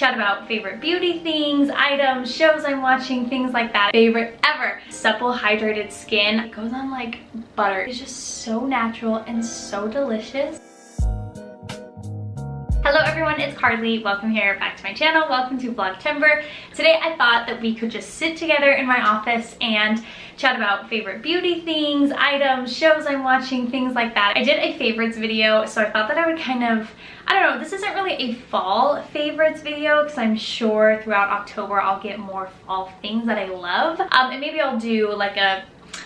chat about favorite beauty things, items, shows I'm watching, things like that. Favorite ever. Supple hydrated skin. It goes on like butter. It's just so natural and so delicious. Hello everyone, it's Karlee. Welcome here back to my channel. Welcome to Vlogtember. Today I thought that we could just sit together in my office and chat about favorite beauty things, items, shows I'm watching, things like that. I did a favorites video, so I thought that I would kind of, I don't know, this isn't really a fall favorites video because I'm sure throughout October I'll get more fall things that I love. And maybe I'll do like a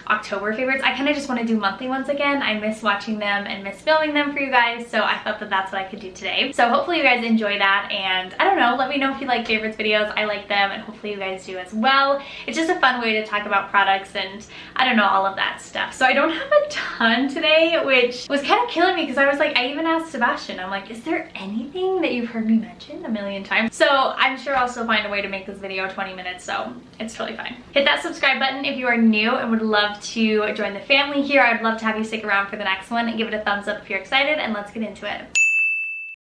October favorites. I kind of just want to do monthly ones again. I miss watching them and miss filming them for you guys, so I thought that that's what I could do today. So hopefully you guys enjoy that, and I don't know, let me know if you like favorites videos. I like them, and hopefully you guys do as well. It's just a fun way to talk about products and I don't know, all of that stuff. So I don't have a ton today, which was kind of killing me because I was like, I even asked Sebastian, I'm like, is there anything that you've heard me mention a million times? So I'm sure I'll still find a way to make this video 20 minutes, so it's totally fine. Hit that subscribe button if you are new and would love to join the family here. I'd love to have you stick around for the next one, and give it a thumbs up if you're excited, and let's get into it.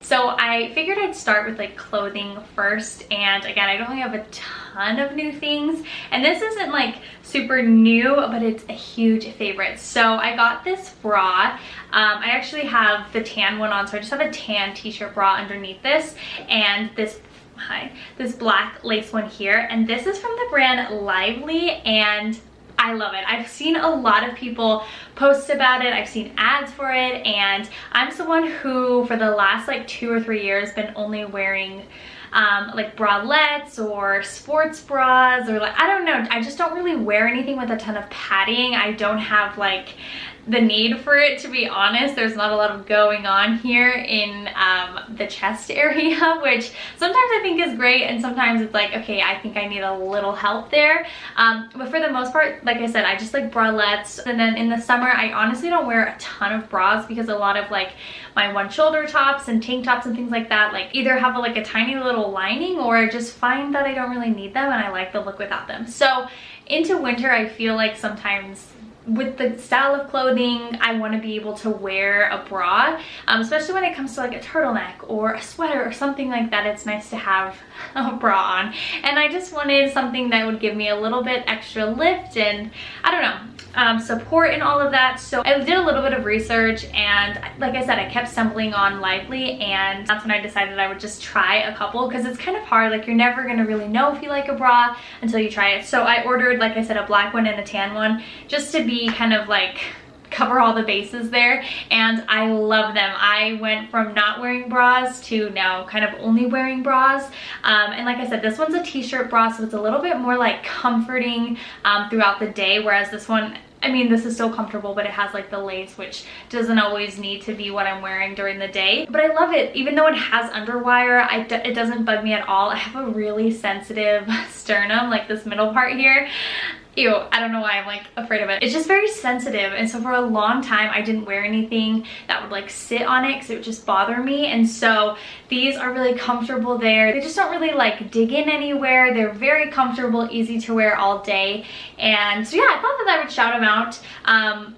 So I figured I'd start with like clothing first, and again, I don't really have a ton of new things, and this isn't like super new, but it's a huge favorite. So I got this bra. I actually have the tan one on, so I just have a tan t-shirt bra underneath this, and this black lace one here, and this is from the brand Lively, and I love it. I've seen a lot of people post about it. I've seen ads for it, and I'm someone who for the last like 2 or 3 years been only wearing like bralettes or sports bras, or like, I don't know, I just don't really wear anything with a ton of padding. I don't have like the need for it, to be honest. There's not a lot of going on here in the chest area, which sometimes I think is great, and sometimes it's like, okay, I think I need a little help there. But for the most part, like I said, I just like bralettes. And then in the summer, I honestly don't wear a ton of bras because a lot of like my one shoulder tops and tank tops and things like that like either have like a tiny little lining, or I just find that I don't really need them and I like the look without them. So into winter, I feel like sometimes with the style of clothing, I want to be able to wear a bra, especially when it comes to like a turtleneck or a sweater or something like that. It's nice to have a bra on, and I just wanted something that would give me a little bit extra lift and I don't know, support and all of that. So I did a little bit of research, and like I said, I kept stumbling on Lively, and that's when I decided I would just try a couple, because it's kind of hard. Like, you're never gonna really know if you like a bra until you try it. So I ordered, like I said, a black one and a tan one, just to be kind of like cover all the bases there, and I love them. I went from not wearing bras to now kind of only wearing bras, and like I said, this one's a t-shirt bra, so it's a little bit more like comforting throughout the day, whereas this one, I mean, this is still comfortable, but it has like the lace, which doesn't always need to be what I'm wearing during the day. But I love it. Even though it has underwire, it doesn't bug me at all. I have a really sensitive sternum, like this middle part here. Ew, I don't know why I'm like afraid of it. It's just very sensitive, and so for a long time I didn't wear anything that would like sit on it because it would just bother me. And so these are really comfortable there. They just don't really like dig in anywhere. They're very comfortable, easy to wear all day. And so yeah, I thought that I would shout them out.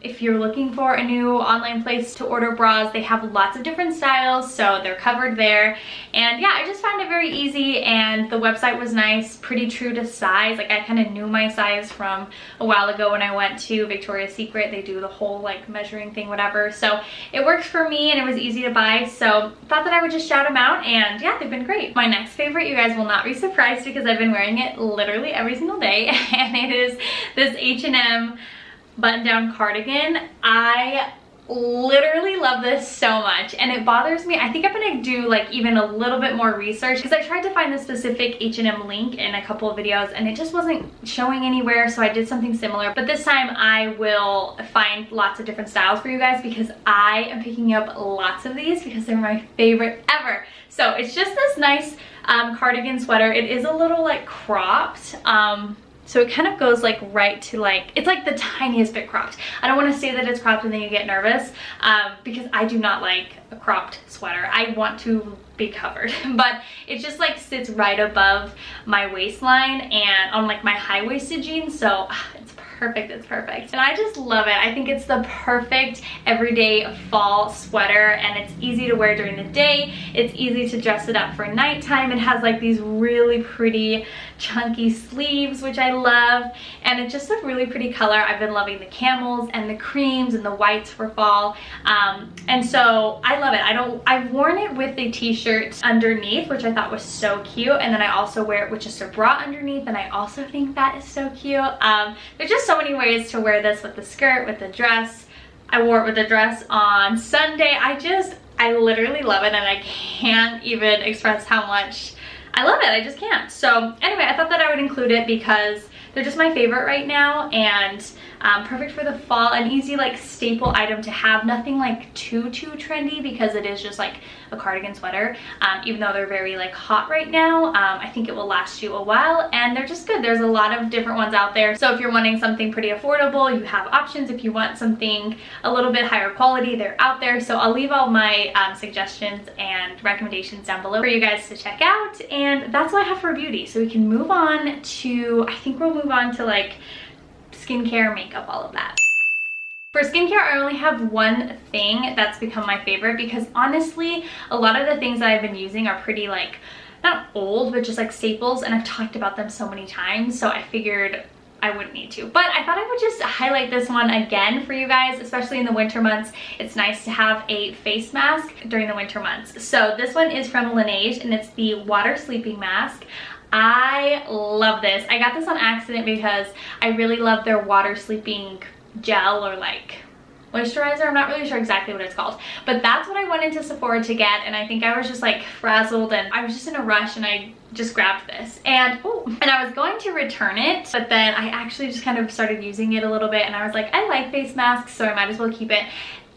If you're looking for a new online place to order bras, they have lots of different styles, so they're covered there. And yeah, I just found it very easy, and the website was nice, pretty true to size. Like, I kind of knew my size from a while ago when I went to Victoria's Secret. They do the whole like measuring thing, whatever. So it worked for me, and it was easy to buy. So thought that I would just shout them out, and yeah, they've been great. My next favorite, you guys will not be surprised because I've been wearing it literally every single day, and it is this H&M button-down cardigan. I literally love this so much, and it bothers me. I think I'm gonna do like even a little bit more research, because I tried to find the specific H&M link in a couple of videos and it just wasn't showing anywhere, so I did something similar. But this time I will find lots of different styles for you guys, because I am picking up lots of these because they're my favorite ever. So it's just this nice cardigan sweater. It is a little like cropped, so it kind of goes like right to like, it's like the tiniest bit cropped. I don't want to say that it's cropped and then you get nervous, because I do not like a cropped sweater. I want to be covered, but it just like sits right above my waistline and on like my high-waisted jeans, so it's perfect, it's perfect. And I just love it. I think it's the perfect everyday fall sweater, and it's easy to wear during the day. It's easy to dress it up for nighttime. It has like these really pretty chunky sleeves, which I love, and it's just a really pretty color. I've been loving the camels and the creams and the whites for fall, and so I love it. I've worn it with a t-shirt underneath, which I thought was so cute, and then I also wear it with just a bra underneath, and I also think that is so cute. There's just so many ways to wear this, with the skirt, with the dress. I wore it with the dress on Sunday. I literally love it, and I can't even express how much I love it. I just can't. So anyway, I thought that I would include it because they're just my favorite right now, and perfect for the fall, an easy like staple item to have. Nothing like too trendy, because it is just like a cardigan sweater. Even though they're very like hot right now, I think it will last you a while, and they're just good. There's a lot of different ones out there. So if you're wanting something pretty affordable, you have options. If you want something a little bit higher quality, they're out there. So I'll leave all my suggestions and recommendations down below for you guys to check out. And that's all I have for beauty. So we can move on to, I think we'll move on to like skincare, makeup, all of that. For skincare, I only have one thing that's become my favorite, because honestly, a lot of the things that I've been using are pretty like, not old, but just like staples, and I've talked about them so many times, so I figured I wouldn't need to. But I thought I would just highlight this one again for you guys, especially in the winter months. It's nice to have a face mask during the winter months. So this one is from Laneige, and it's the Water Sleeping Mask. I love this. I got this on accident because I really love their water sleeping gel, or like moisturizer. I'm not really sure exactly what it's called, but that's what I went into Sephora to get, and I think I was just like frazzled, and I was just in a rush, and I just grabbed this, and I was going to return it, but then I actually just kind of started using it a little bit, and I was like, I like face masks, so I might as well keep it,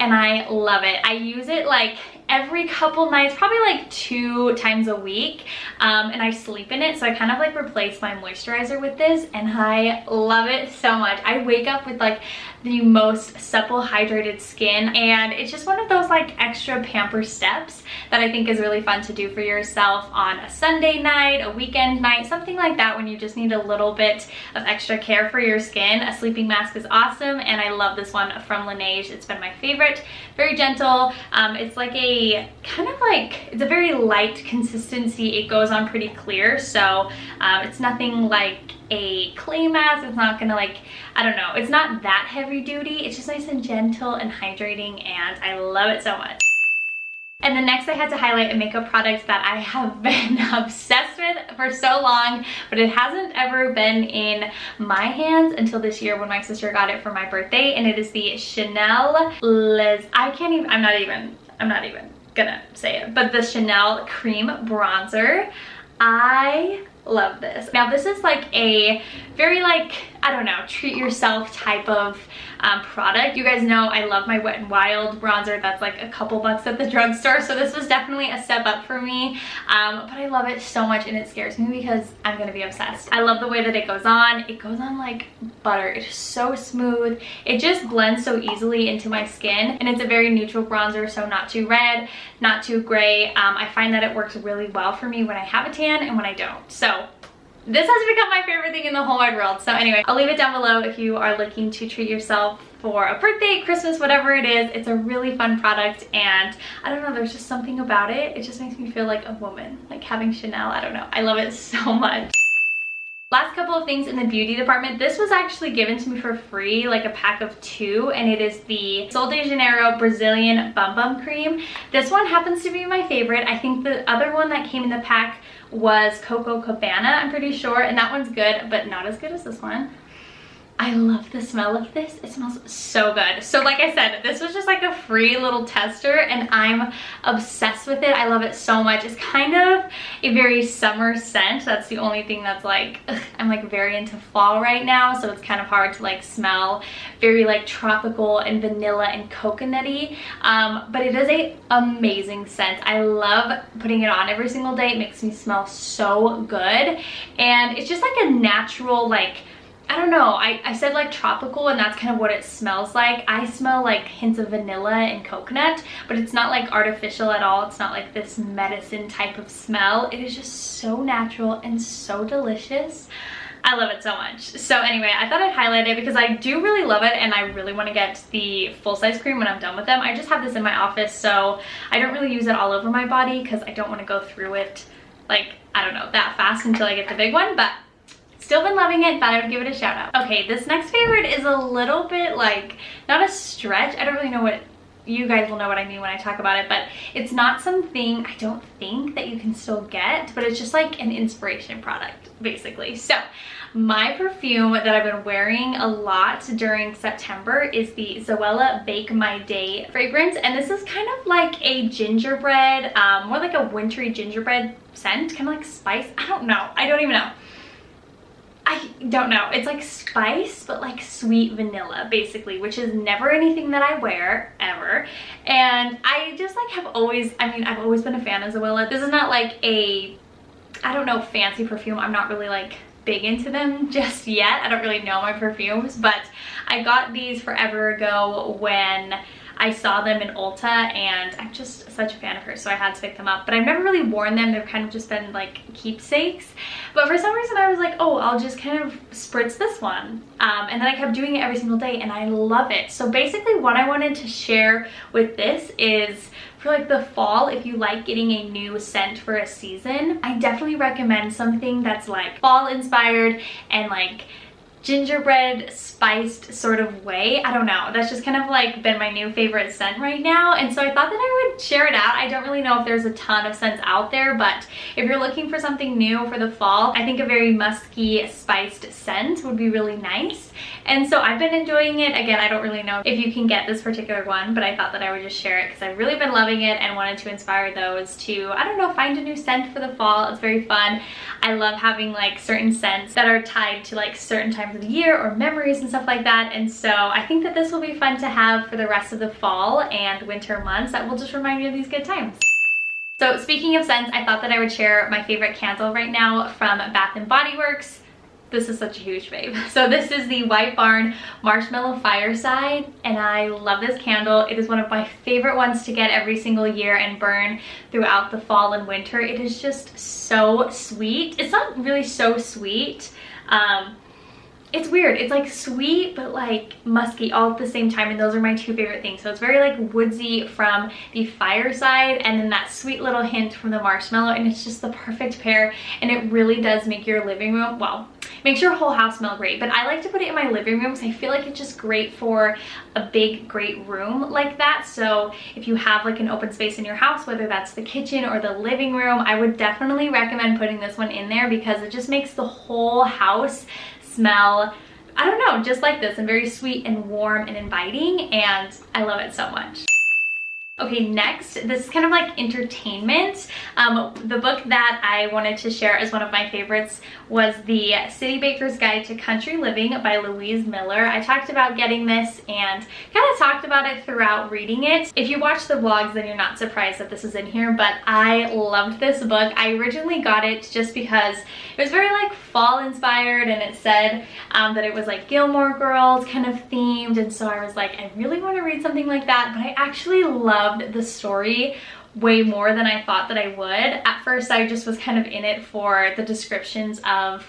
and I love it. I use it like every couple nights, probably like 2 times a week, and I sleep in it, so I kind of like replace my moisturizer with this, and I love it so much. I wake up with like the most supple, hydrated skin, and it's just one of those like extra pamper steps that I think is really fun to do for yourself on a Sunday night, a weekend night, something like that, when you just need a little bit of extra care for your skin. A sleeping mask is awesome, and I love this one from Laneige. It's been my favorite. Very gentle. It's like a kind of like, it's a very light consistency. It goes on pretty clear, so it's nothing like a clay mask. It's not gonna like, I don't know, it's not that heavy duty. It's just nice and gentle and hydrating, and I love it so much. And then next I had to highlight a makeup product that I have been obsessed with for so long, but it hasn't ever been in my hands until this year when my sister got it for my birthday, and it is the Chanel I'm not even gonna say it, but the Chanel Cream Bronzer. I love this. Now this is like a very like, I don't know, treat yourself type of product. You guys know I love my Wet n Wild bronzer. That's like a couple bucks at the drugstore, so this was definitely a step up for me, but I love it so much, and it scares me because I'm gonna be obsessed. I love the way that it goes on. It goes on like butter. It's so smooth. It just blends so easily into my skin, and it's a very neutral bronzer, so not too red, not too gray. I find that it works really well for me when I have a tan and when I don't. So this has become my favorite thing in the whole wide world. So anyway, I'll leave it down below if you are looking to treat yourself for a birthday, Christmas, whatever it is. It's a really fun product, and I don't know, there's just something about it. It just makes me feel like a woman, like having Chanel. I don't know. I love it so much. Last couple of things in the beauty department. This was actually given to me for free, like a pack of 2, and it is the Sol de Janeiro Brazilian Bum Bum Cream. This one happens to be my favorite. I think the other one that came in the pack was Coco Cabana, I'm pretty sure, and that one's good, but not as good as this one. I love the smell of this. It smells so good. So like I said, this was just like a free little tester, and I'm obsessed with it. I love it so much. It's kind of a very summer scent. That's the only thing that's like, I'm like very into fall right now, so it's kind of hard to like smell very like tropical and vanilla and coconutty, but it is a amazing scent. I love putting it on every single day. It makes me smell so good, and it's just like a natural, like, I don't know, I said like tropical, and that's kind of what it smells like. I smell like hints of vanilla and coconut, but it's not like artificial at all. It's not like this medicine type of smell. It is just so natural and so delicious. I love it so much. So anyway, I thought I'd highlight it because I do really love it and I really want to get the full-size cream when I'm done with them. I just have this in my office, so I don't really use it all over my body because I don't want to go through it, like, I don't know, that fast until I get the big one, but still been loving it. Thought I would give it a shout out. Okay, this next favorite is a little bit like, not a stretch. I don't really know what, you guys will know what I mean when I talk about it, but it's not something I don't think that you can still get, but it's just like an inspiration product basically. So my perfume that I've been wearing a lot during September is the Zoella Bake My Day fragrance, and this is kind of like a gingerbread, more like a wintry gingerbread scent, kind of like spice. I don't know, I don't even know. I don't know. It's like spice, but like sweet vanilla, basically, which is never anything that I wear, ever. And I just like have always, I mean, I've always been a fan of Zoella. This is not like a, I don't know, fancy perfume. I'm not really like big into them just yet. I don't really know my perfumes, but I got these forever ago when I saw them in Ulta, and I'm just such a fan of hers, so I had to pick them up. But I've never really worn them. They've kind of just been like keepsakes. But for some reason I was like, oh, I'll just kind of spritz this one. And then I kept doing it every single day, and I love it. So basically what I wanted to share with this is, for like the fall, if you like getting a new scent for a season, I definitely recommend something that's like fall inspired and like gingerbread spiced sort of way. I don't know, that's just kind of like been my new favorite scent right now, and so I thought that I would share it out. I don't really know if there's a ton of scents out there, but if you're looking for something new for the fall, I think a very musky spiced scent would be really nice. And so I've been enjoying it. Again, I don't really know if you can get this particular one, but I thought that I would just share it because I've really been loving it and wanted to inspire those to, I don't know, find a new scent for the fall. It's very fun. I love having like certain scents that are tied to like certain times of the year or memories and stuff like that, and so I think that this will be fun to have for the rest of the fall and winter months that will just remind me of these good times. So speaking of scents, I thought that I would share my favorite candle right now from Bath & Body Works. This is such a huge fave. So this is the White Barn Marshmallow Fireside, and I love this candle. It is one of my favorite ones to get every single year and burn throughout the fall and winter. It is just so sweet. It's not really so sweet. It's weird. It's like sweet but like musky all at the same time, and those are my two favorite things. So it's very like woodsy from the Fireside, and then that sweet little hint from the marshmallow, and it's just the perfect pair, and it really does make your living room, well, makes your whole house smell great. But I like to put it in my living room because I feel like it's just great for a big, great room like that. So if you have like an open space in your house, whether that's the kitchen or the living room, I would definitely recommend putting this one in there because it just makes the whole house smell, I don't know, just like this, and very sweet and warm and inviting, and I love it so much. Okay, next, this is kind of like entertainment. The book that I wanted to share as one of my favorites was The City Baker's Guide to Country Living by Louise Miller. I talked about getting this and kind of talked about it throughout reading it. If you watch the vlogs, then you're not surprised that this is in here, but I loved this book. I originally got it just because it was very like fall inspired, and it said that it was like Gilmore Girls kind of themed, and so I was like, I really want to read something like that, but I actually loved the story way more than I thought that I would. At first I just was kind of in it for the descriptions of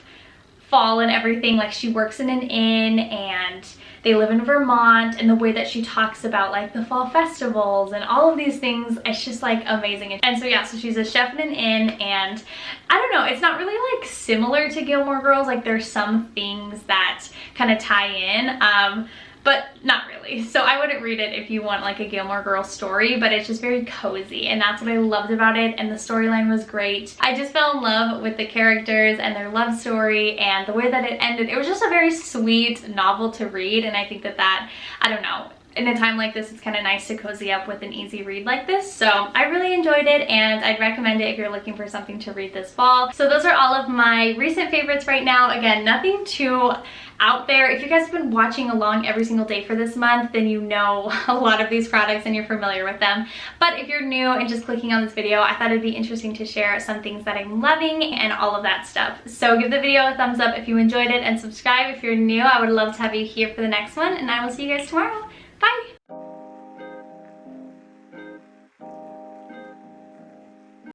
fall and everything. Like, she works in an inn and they live in Vermont, and the way that she talks about like the fall festivals and all of these things, it's just like amazing. And so yeah, so she's a chef in an inn, and I don't know, it's not really like similar to Gilmore Girls. Like, there's some things that kind of tie in, but not really. So I wouldn't read it if you want like a Gilmore Girls story, but it's just very cozy, and that's what I loved about it, and the storyline was great. I just fell in love with the characters and their love story, and the way that it ended. It was just a very sweet novel to read, and I think that I don't know, in a time like this, it's kind of nice to cozy up with an easy read like this. So I really enjoyed it, and I'd recommend it if you're looking for something to read this fall. So those are all of my recent favorites right now. Again, nothing too out there. If you guys have been watching along every single day for this month, then you know a lot of these products and you're familiar with them. But if you're new and just clicking on this video, I thought it'd be interesting to share some things that I'm loving and all of that stuff. So give the video a thumbs up if you enjoyed it, and subscribe if you're new. I would love to have you here for the next one, and I will see you guys tomorrow. Bye!